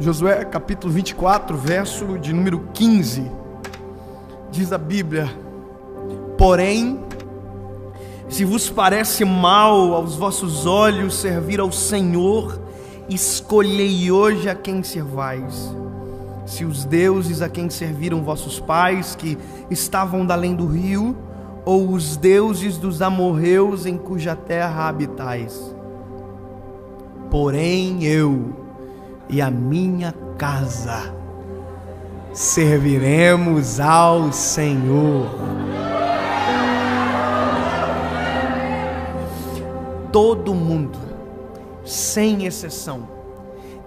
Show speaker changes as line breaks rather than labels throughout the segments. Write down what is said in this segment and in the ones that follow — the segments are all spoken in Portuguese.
Josué capítulo 24, verso de número 15, diz a Bíblia: porém, se vos parece mal aos vossos olhos servir ao Senhor, escolhei hoje a quem servais, se os deuses a quem serviram vossos pais, que estavam da além do rio, ou os deuses dos amorreus em cuja terra habitais. Porém eu e a minha casa serviremos ao Senhor. Todo mundo, sem exceção,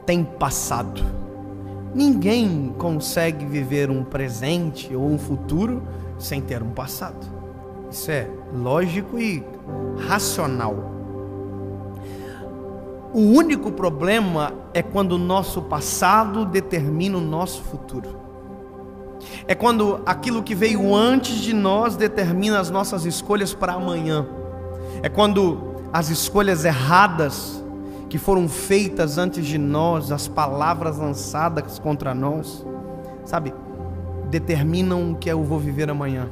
tem passado. Ninguém consegue viver um presente ou um futuro sem ter um passado. Isso é lógico e racional. O único problema é quando o nosso passado determina o nosso futuro. É quando aquilo que veio antes de nós determina as nossas escolhas para amanhã. É quando as escolhas erradas que foram feitas antes de nós, as palavras lançadas contra nós, sabe, determinam o que eu vou viver amanhã.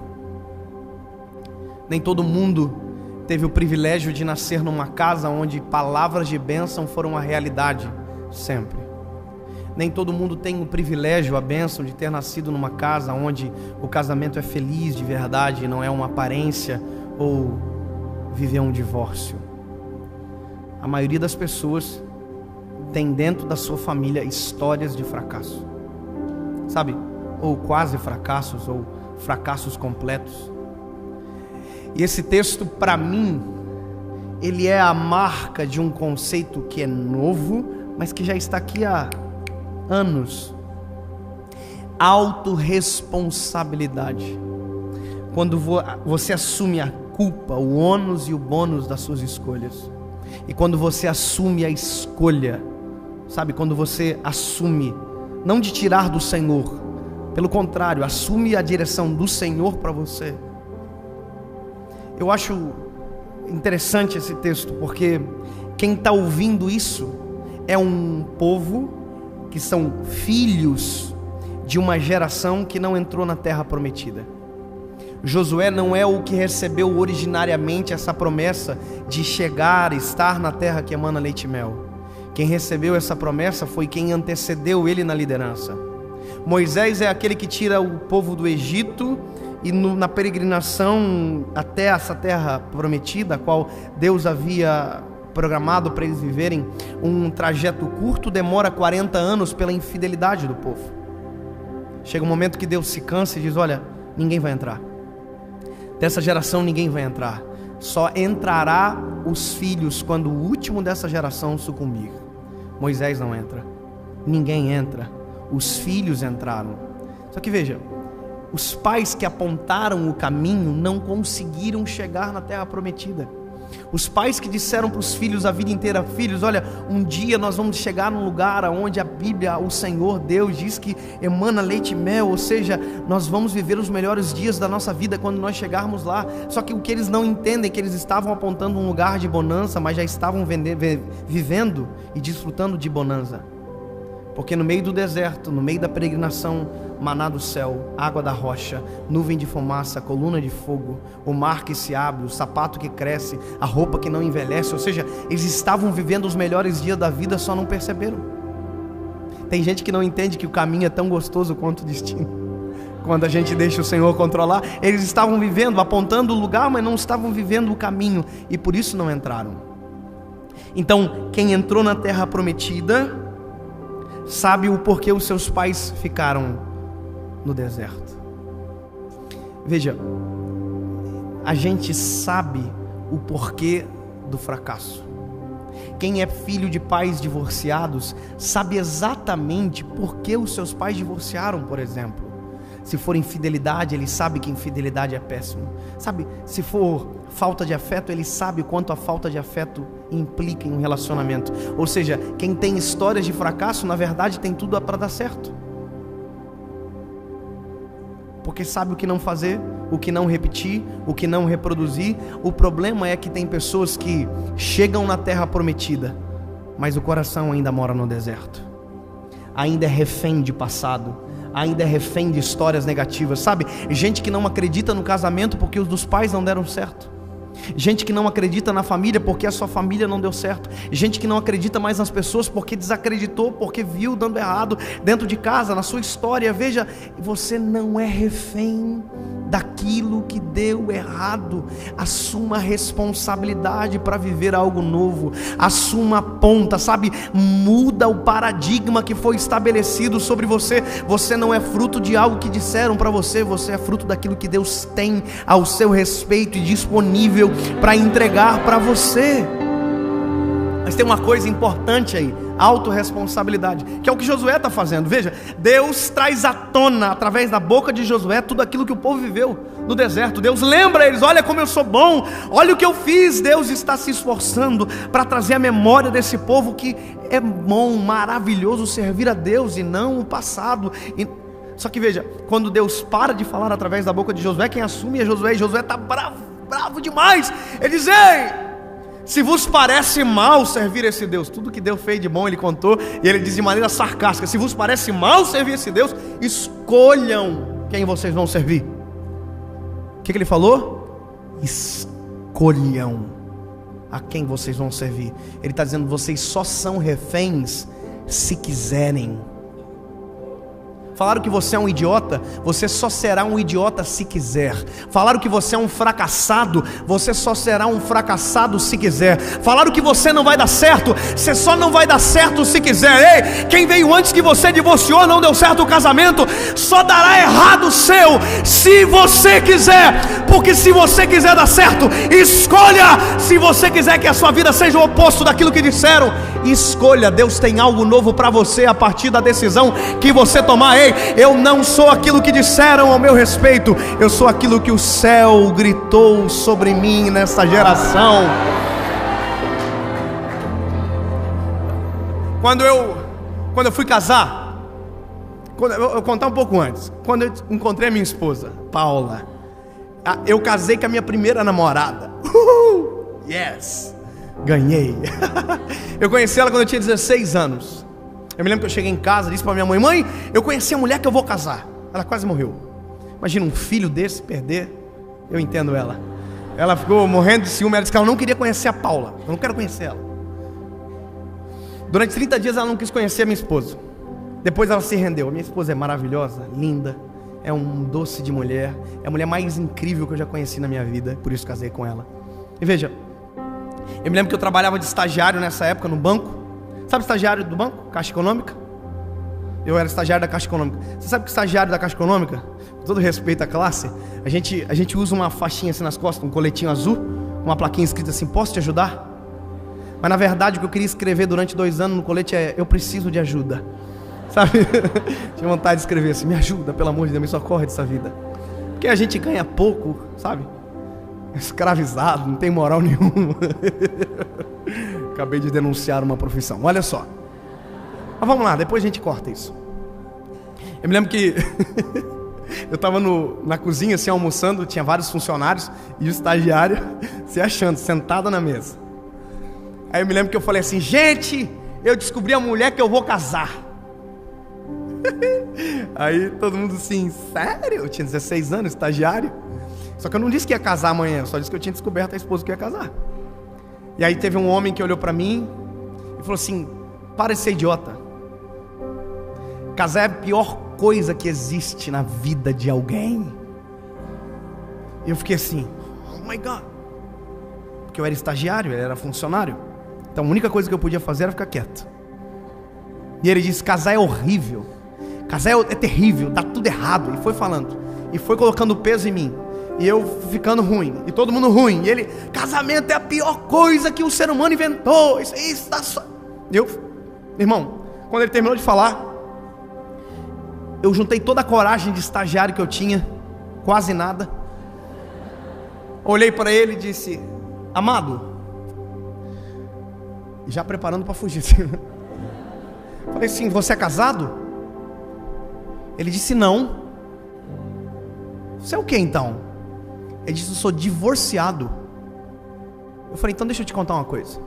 Nem todo mundo teve o privilégio de nascer numa casa onde palavras de bênção foram a realidade sempre. Nem todo mundo tem o privilégio, a bênção de ter nascido numa casa onde o casamento é feliz de verdade, não é uma aparência ou viver um divórcio. A maioria das pessoas tem dentro da sua família histórias de fracasso, sabe? Ou quase fracassos, ou fracassos completos. E esse texto, para mim, ele é a marca de um conceito que é novo, mas que já está aqui há anos. Autorresponsabilidade. Quando você assume a culpa, o ônus e o bônus das suas escolhas. E quando você assume a escolha, sabe, quando você assume, não de tirar do Senhor, pelo contrário, assume a direção do Senhor para você. Eu acho interessante esse texto, porque quem está ouvindo isso é um povo que são filhos de uma geração que não entrou na terra prometida. Josué não é o que recebeu originariamente essa promessa de chegar, estar na terra que emana leite e mel. Quem recebeu essa promessa foi quem antecedeu ele na liderança. Moisés é aquele que tira o povo do Egito e na peregrinação até essa terra prometida, a qual Deus havia programado para eles viverem, um trajeto curto, demora 40 anos pela infidelidade do povo. Chega um momento que Deus se cansa e diz: olha, ninguém vai entrar. Dessa geração ninguém vai entrar. Só entrará os filhos quando o último dessa geração sucumbir. Moisés não entra. Ninguém entra. Os filhos entraram. Só que veja, os pais que apontaram o caminho não conseguiram chegar na terra prometida. Os pais que disseram para os filhos a vida inteira: filhos, olha, um dia nós vamos chegar num lugar onde a Bíblia, o Senhor Deus diz que emana leite e mel, ou seja, nós vamos viver os melhores dias da nossa vida quando nós chegarmos lá. Só que o que eles não entendem é que eles estavam apontando um lugar de bonança, mas já estavam vivendo e desfrutando de bonança. Porque no meio do deserto, no meio da peregrinação, maná do céu, água da rocha, nuvem de fumaça, coluna de fogo, o mar que se abre, o sapato que cresce, a roupa que não envelhece, ou seja, eles estavam vivendo os melhores dias da vida, só não perceberam. Tem gente que não entende que o caminho é tão gostoso quanto o destino. Quando a gente deixa o Senhor controlar, eles estavam vivendo, apontando o lugar, mas não estavam vivendo o caminho, e por isso não entraram. Então, quem entrou na terra prometida sabe o porquê os seus pais ficaram no deserto. Veja, a gente sabe o porquê do fracasso. Quem é filho de pais divorciados sabe exatamente por que os seus pais divorciaram, por exemplo. Se for infidelidade, ele sabe que infidelidade é péssimo. Sabe, se for falta de afeto, ele sabe o quanto a falta de afeto implica em um relacionamento. Ou seja, quem tem histórias de fracasso, na verdade tem tudo para dar certo. Porque sabe o que não fazer, o que não repetir, o que não reproduzir. O problema é que tem pessoas que chegam na terra prometida, mas o coração ainda mora no deserto. ainda é refém de passado, ainda é refém de histórias negativas, sabe? Gente que não acredita no casamento porque os dos pais não deram certo. Gente que não acredita na família porque a sua família não deu certo. Gente que não acredita mais nas pessoas porque desacreditou, porque viu dando errado dentro de casa, na sua história. Veja, você não é refém daquilo que deu errado. Assuma a responsabilidade para viver algo novo. Assuma a ponta, sabe? Muda o paradigma que foi estabelecido sobre você. Você não é fruto de algo que disseram para você. Você é fruto daquilo que Deus tem ao seu respeito e disponível para entregar para você. Mas tem uma coisa importante aí: autorresponsabilidade, que é o que Josué está fazendo. Veja, Deus traz à tona, através da boca de Josué, tudo aquilo que o povo viveu no deserto. Deus lembra eles: olha como eu sou bom, olha o que eu fiz. Deus está se esforçando para trazer a memória desse povo que é bom, maravilhoso servir a Deus e não o passado. Só que veja, quando Deus para de falar através da boca de Josué, quem assume é Josué, e Josué está bravo demais. Ele diz: ei, se vos parece mal servir esse Deus, tudo que Deus fez de bom ele contou, e ele diz de maneira sarcástica: se vos parece mal servir esse Deus, escolham quem vocês vão servir. O que ele falou? Escolham a quem vocês vão servir. Ele está dizendo: vocês só são reféns se quiserem. Falaram que você é um idiota, você só será um idiota se quiser. Falaram que você é um fracassado, você só será um fracassado se quiser. Falaram que você não vai dar certo, você só não vai dar certo se quiser. Ei, quem veio antes que você divorciou, não deu certo o casamento, só dará errado o seu se você quiser. Porque se você quiser dar certo, escolha. Se você quiser que a sua vida seja o oposto daquilo que disseram, escolha. Deus tem algo novo para você a partir da decisão que você tomar. Ei, eu não sou aquilo que disseram ao meu respeito, eu sou aquilo que o céu gritou sobre mim nessa geração. Quando eu fui casar, eu vou contar um pouco antes. Quando eu encontrei a minha esposa, Paula, eu casei com a minha primeira namorada. Yes, ganhei. Eu conheci ela quando eu tinha 16 anos. Eu me lembro que eu cheguei em casa, disse para minha mãe: mãe, eu conheci a mulher que eu vou casar. Ela quase morreu. Imagina um filho desse perder. Eu entendo ela. Ela ficou morrendo de ciúme. Ela disse que ela não queria conhecer a Paula. Eu não quero conhecer ela. Durante 30 dias ela não quis conhecer a minha esposa. Depois ela se rendeu. A minha esposa é maravilhosa, linda, é um doce de mulher, é a mulher mais incrível que eu já conheci na minha vida. Por isso casei com ela. E veja, eu me lembro que eu trabalhava de estagiário nessa época no banco. Sabe estagiário do banco? Caixa Econômica? Eu era estagiário da Caixa Econômica. Você sabe que estagiário da Caixa Econômica, com todo respeito à classe, a gente usa uma faixinha assim nas costas, um coletinho azul, uma plaquinha escrita assim: posso te ajudar? Mas na verdade o que eu queria escrever durante 2 anos no colete é: eu preciso de ajuda. Sabe? Tinha vontade de escrever assim: me ajuda, pelo amor de Deus, me socorre dessa vida. Porque a gente ganha pouco, sabe? Escravizado, não tem moral nenhuma. Acabei de denunciar uma profissão, olha só. Mas vamos lá, depois a gente corta isso. Eu me lembro que eu estava na cozinha assim almoçando, tinha vários funcionários e o estagiário se achando, sentado na mesa. Aí eu me lembro que eu falei assim: gente, eu descobri a mulher que eu vou casar. Aí todo mundo assim: sério? Eu tinha 16 anos, estagiário. Só que eu não disse que ia casar amanhã, eu só disse que eu tinha descoberto a esposa que ia casar. E aí teve um homem que olhou para mim e falou assim: para de ser idiota. Casar é a pior coisa que existe na vida de alguém. E eu fiquei assim: oh my God. Porque eu era estagiário, ele era funcionário. Então a única coisa que eu podia fazer era ficar quieto. E ele disse: casar é horrível, casar é terrível, dá tudo errado. E foi falando, e foi colocando peso em mim. E eu ficando ruim, e todo mundo ruim. E ele: casamento é a pior coisa que o ser humano inventou. Isso está só. Irmão, quando ele terminou de falar, eu juntei toda a coragem de estagiário que eu tinha, quase nada. Olhei para ele e disse: amado, já preparando para fugir. Falei assim: você é casado? Ele disse: não. Você é o que então? Ele disse: eu sou divorciado. Eu falei: então deixa eu te contar uma coisa.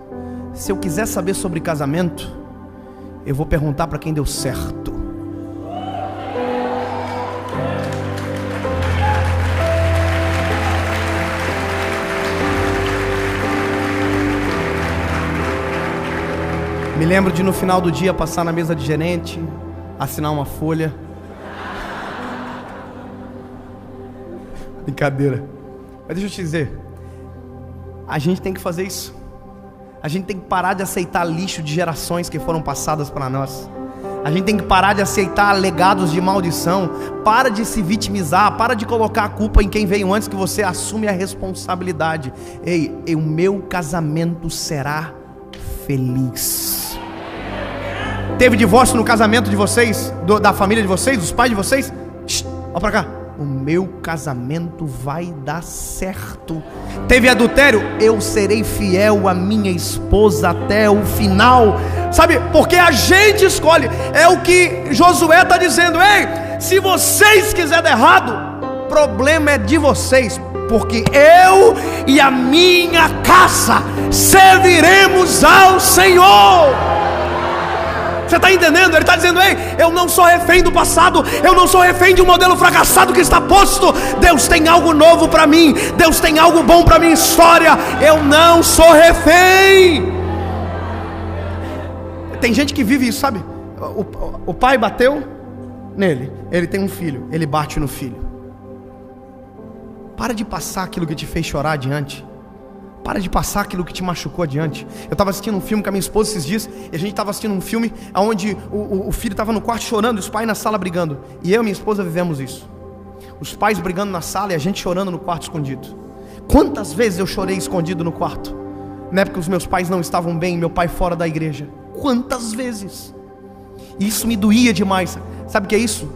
Se eu quiser saber sobre casamento, eu vou perguntar para quem deu certo. Me lembro de no final do dia passar na mesa de gerente, assinar uma folha. Brincadeira. Mas deixa eu te dizer, a gente tem que fazer isso. A gente tem que parar de aceitar lixo de gerações que foram passadas para nós. A gente tem que parar de aceitar legados de maldição. Para de se vitimizar, para de colocar a culpa em quem veio antes, que você assume a responsabilidade. Ei, o meu casamento será feliz. Teve divórcio no casamento de vocês, da família de vocês, dos pais de vocês? Olha pra cá. O meu casamento vai dar certo. Teve adultério? Eu serei fiel à minha esposa até o final. Sabe, porque a gente escolhe. É o que Josué está dizendo. Ei, se vocês quiserem dar errado, o problema é de vocês, porque eu e a minha casa serviremos ao Senhor. Você está entendendo? Ele está dizendo: ei, eu não sou refém do passado, eu não sou refém de um modelo fracassado que está posto. Deus tem algo novo para mim, Deus tem algo bom para minha história. Eu não sou refém. Tem gente que vive isso, sabe? O pai bateu nele, ele tem um filho, ele bate no filho. Para de passar aquilo que te fez chorar adiante. Para de passar aquilo que te machucou adiante. Eu estava assistindo um filme com a minha esposa esses dias, e a gente estava assistindo um filme onde o filho estava no quarto chorando, e os pais na sala brigando. E eu e minha esposa vivemos isso. Os pais brigando na sala e a gente chorando no quarto escondido. Quantas vezes eu chorei escondido no quarto? Na época os meus pais não estavam bem, meu pai fora da igreja. Quantas vezes? E isso me doía demais. Sabe o que é isso?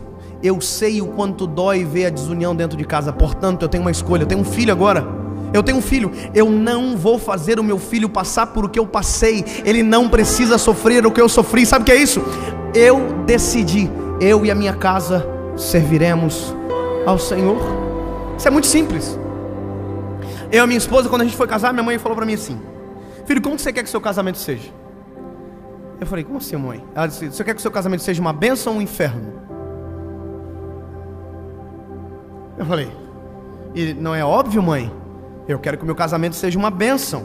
Eu sei o quanto dói ver a desunião dentro de casa. Portanto, eu tenho uma escolha. Eu tenho um filho agora. Eu tenho um filho, eu não vou fazer o meu filho passar por o que eu passei. Ele não precisa sofrer o que eu sofri. Sabe o que é isso? Eu decidi, eu e a minha casa serviremos ao Senhor. Isso é muito simples. Eu e a minha esposa, quando a gente foi casar, minha mãe falou para mim assim: filho, como você quer que seu casamento seja? Eu falei: como assim, mãe? Ela disse: você quer que seu casamento seja uma bênção ou um inferno? Eu falei: e não é óbvio, mãe? Eu quero que o meu casamento seja uma bênção.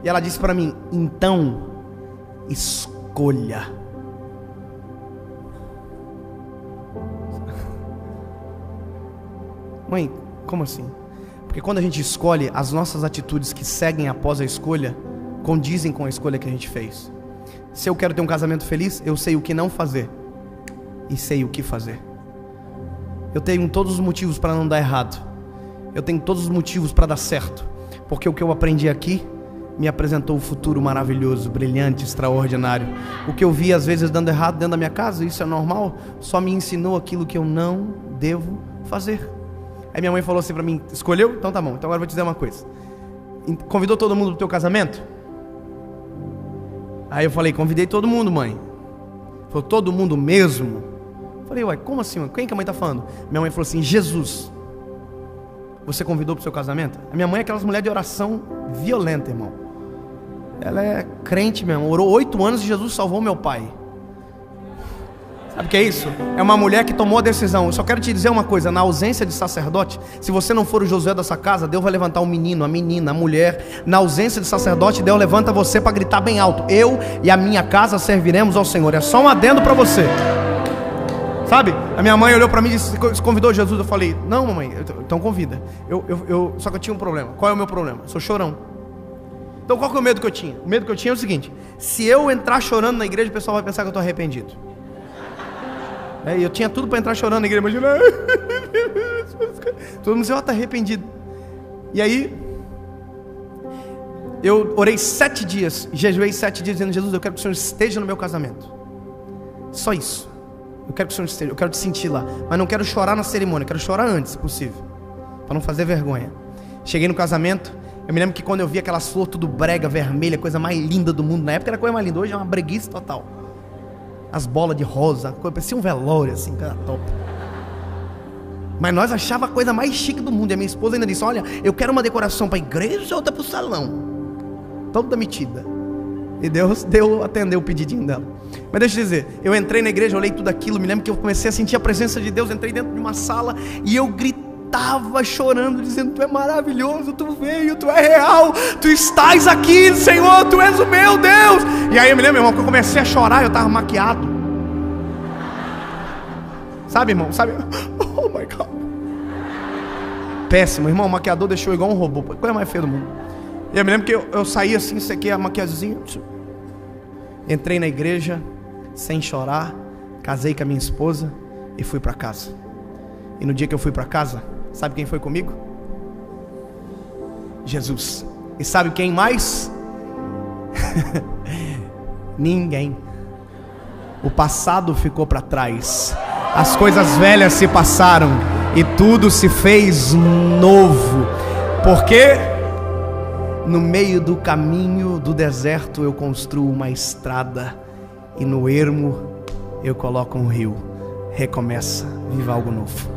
E ela disse para mim: então, escolha. Mãe, como assim? Porque quando a gente escolhe, as nossas atitudes que seguem após a escolha condizem com a escolha que a gente fez. Se eu quero ter um casamento feliz, eu sei o que não fazer e sei o que fazer. Eu tenho todos os motivos para não dar errado. Eu tenho todos os motivos para dar certo, porque o que eu aprendi aqui me apresentou um futuro maravilhoso, brilhante, extraordinário. O que eu vi às vezes dando errado dentro da minha casa, isso é normal, só me ensinou aquilo que eu não devo fazer. Aí minha mãe falou assim para mim: escolheu? Então tá bom, então agora eu vou te dizer uma coisa. Convidou todo mundo pro teu casamento? Aí eu falei: convidei todo mundo, mãe. Falou: todo mundo mesmo? Eu falei: uai, como assim, mãe? Quem que a mãe tá falando? Minha mãe falou assim: Jesus. Você convidou para o seu casamento? A minha mãe é aquelas mulheres de oração violenta, irmão. Ela é crente mesmo. Orou 8 anos e Jesus salvou meu pai. Sabe o que é isso? É uma mulher que tomou a decisão. Eu só quero te dizer uma coisa: na ausência de sacerdote, se você não for o Josué dessa casa, Deus vai levantar um menino, a menina, a mulher. Na ausência de sacerdote, Deus levanta você para gritar bem alto: eu e a minha casa serviremos ao Senhor. É só um adendo para você. Sabe? A minha mãe olhou para mim e disse: convidou Jesus? Eu falei: não, mamãe, então convida. Só que eu tinha um problema. Qual é o meu problema? Eu sou chorão. Então qual que é o medo que eu tinha? O medo que eu tinha é o seguinte: se eu entrar chorando na igreja, o pessoal vai pensar que eu estou arrependido. Eu tinha tudo para entrar chorando na igreja. Imagina, todo mundo dizia: ó, está arrependido. E aí eu orei 7 dias, jejuei 7 dias dizendo: Jesus, eu quero que o Senhor esteja no meu casamento. Só isso. Eu quero que o Senhor esteja, eu quero te sentir lá. Mas não quero chorar na cerimônia, quero chorar antes, se possível, para não fazer vergonha. Cheguei no casamento, eu me lembro que quando eu vi aquelas flores tudo brega, vermelha, coisa mais linda do mundo. Na época era a coisa mais linda, hoje é uma breguice total. As bolas de rosa, parecia um velório assim, cara, top. Mas nós achávamos a coisa mais chique do mundo. E a minha esposa ainda disse: olha, eu quero uma decoração para a igreja ou outra para o salão. Toda metida. E Deus atendeu o pedidinho dela. Mas deixa eu dizer, eu entrei na igreja, olhei tudo aquilo, me lembro que eu comecei a sentir a presença de Deus, entrei dentro de uma sala e eu gritava chorando, dizendo: Tu é maravilhoso, Tu veio, Tu é real, Tu estás aqui, Senhor, Tu és o meu Deus. E aí eu me lembro, irmão, que eu comecei a chorar, eu estava maquiado. Sabe, irmão, sabe? Oh my God. Péssimo, irmão, o maquiador deixou igual um robô, coisa mais feia do mundo. E eu me lembro que eu saí assim, sequei a maquiagemzinha, entrei na igreja, sem chorar, casei com a minha esposa e fui para casa. E no dia que eu fui para casa, sabe quem foi comigo? Jesus. E sabe quem mais? Ninguém. O passado ficou para trás, as coisas velhas se passaram e tudo se fez novo. Porque no meio do caminho do deserto eu construo uma estrada, e no ermo eu coloco um rio. Recomeça, viva algo novo.